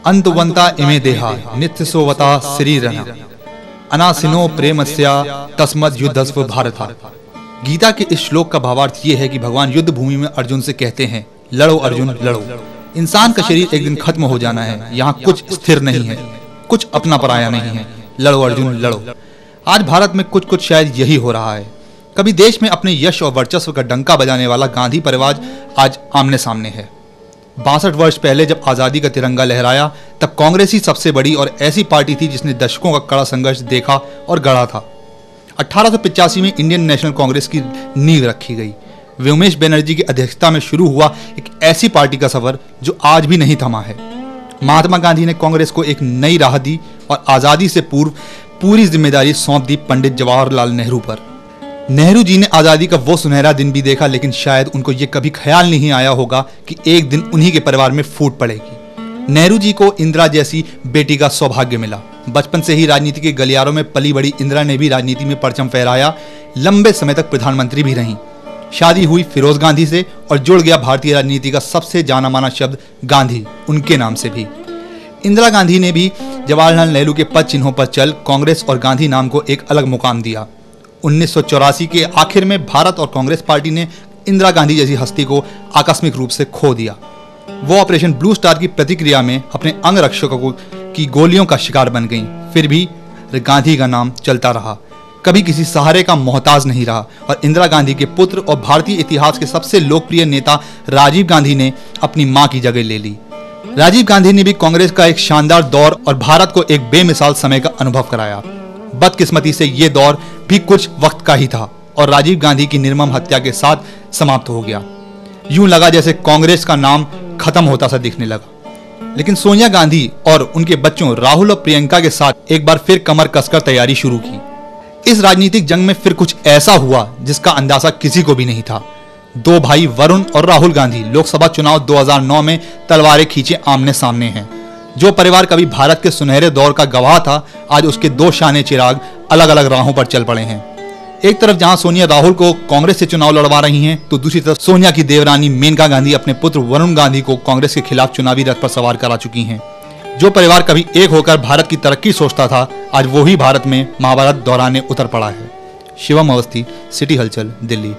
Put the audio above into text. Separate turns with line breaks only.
अंतवंता इमे देहा नित्य सोवता शरीरः अनासिनो प्रेमस्या तस्मद् युद्धस्व भारत। गीता के इस श्लोक का भावार्थ ये है कि भगवान युद्ध भूमि में अर्जुन से कहते हैं, लड़ो अर्जुन लड़ो। इंसान का शरीर एक दिन खत्म हो जाना है, यहाँ कुछ स्थिर नहीं है, कुछ अपना पराया नहीं है, लड़ो अर्जुन लड़ो। आज भारत में कुछ शायद यही हो रहा है। कभी देश में अपने यश और वर्चस्व का डंका बजाने वाला गांधी परिवार आज आमने सामने है। 62 वर्ष पहले जब आजादी का तिरंगा लहराया तब कांग्रेस ही सबसे बड़ी और ऐसी पार्टी थी जिसने दशकों का कड़ा संघर्ष देखा और गढ़ा था। 1885 में इंडियन नेशनल कांग्रेस की नींव रखी गई। व्योमेश बनर्जी की अध्यक्षता में शुरू हुआ एक ऐसी पार्टी का सफर जो आज भी नहीं थमा है। महात्मा गांधी ने कांग्रेस को एक नई राह दी और आजादी से पूर्व पूरी जिम्मेदारी सौंप दी पंडित जवाहरलाल नेहरू पर। नेहरू जी ने आजादी का वो सुनहरा दिन भी देखा, लेकिन शायद उनको ये कभी ख्याल नहीं आया होगा कि एक दिन उन्हीं के परिवार में फूट पड़ेगी। नेहरू जी को इंदिरा जैसी बेटी का सौभाग्य मिला। बचपन से ही राजनीति के गलियारों में पली बड़ी इंदिरा ने भी राजनीति में परचम फहराया, लंबे समय तक प्रधानमंत्री भी रहीं। शादी हुई फिरोज गांधी से और जुड़ गया भारतीय राजनीति का सबसे जाना माना शब्द गांधी, उनके नाम से भी। इंदिरा गांधी ने भी जवाहरलाल नेहरू के पद चिन्हों पर चल कांग्रेस और गांधी नाम को एक अलग मुकाम दिया। 1984 के आखिर में भारत और कांग्रेस पार्टी ने इंदिरा गांधी जैसी हस्ती को आकस्मिक रूप से खो दिया। वो ऑपरेशन ब्लू स्टार की प्रतिक्रिया में अपने अंगरक्षकों की गोलियों का शिकार बन गईं। फिर भी गांधी का नाम चलता रहा, कभी किसी सहारे का मोहताज नहीं रहा और इंदिरा गांधी के पुत्र और भारतीय इतिहास के सबसे लोकप्रिय नेता राजीव गांधी ने अपनी मां की जगह ले ली। राजीव गांधी ने भी कांग्रेस का एक शानदार दौर और भारत को एक बेमिसाल समय का अनुभव कराया। बदकिस्मती से ये दौर भी कुछ वक्त का ही था और राजीव गांधी की निर्मम हत्या के साथ समाप्त हो गया। यूं लगा जैसे कांग्रेस का नाम खत्म होता सा दिखने लगा। लेकिन सोनिया गांधी और उनके बच्चों राहुल और प्रियंका के साथ एक बार फिर कमर कसकर तैयारी शुरू की। इस राजनीतिक जंग में फिर कुछ ऐसा हुआ जिसका अंदाजा किसी को भी नहीं था। दो भाई वरुण और राहुल गांधी लोकसभा चुनाव 2009 में तलवारें खींचे आमने सामने हैं। जो परिवार कभी भारत के सुनहरे दौर का गवाह था, आज उसके दो शाने चिराग अलग अलग राहों पर चल पड़े हैं। एक तरफ जहां सोनिया राहुल को कांग्रेस से चुनाव लड़वा रही हैं, तो दूसरी तरफ सोनिया की देवरानी मेनका गांधी अपने पुत्र वरुण गांधी को कांग्रेस के खिलाफ चुनावी रथ पर सवार करा चुकी हैं। जो परिवार कभी एक होकर भारत की तरक्की सोचता था, आज वो ही भारत में महाभारत दोहराने उतर पड़ा है। शिवम अवस्थी, सिटी हलचल, दिल्ली।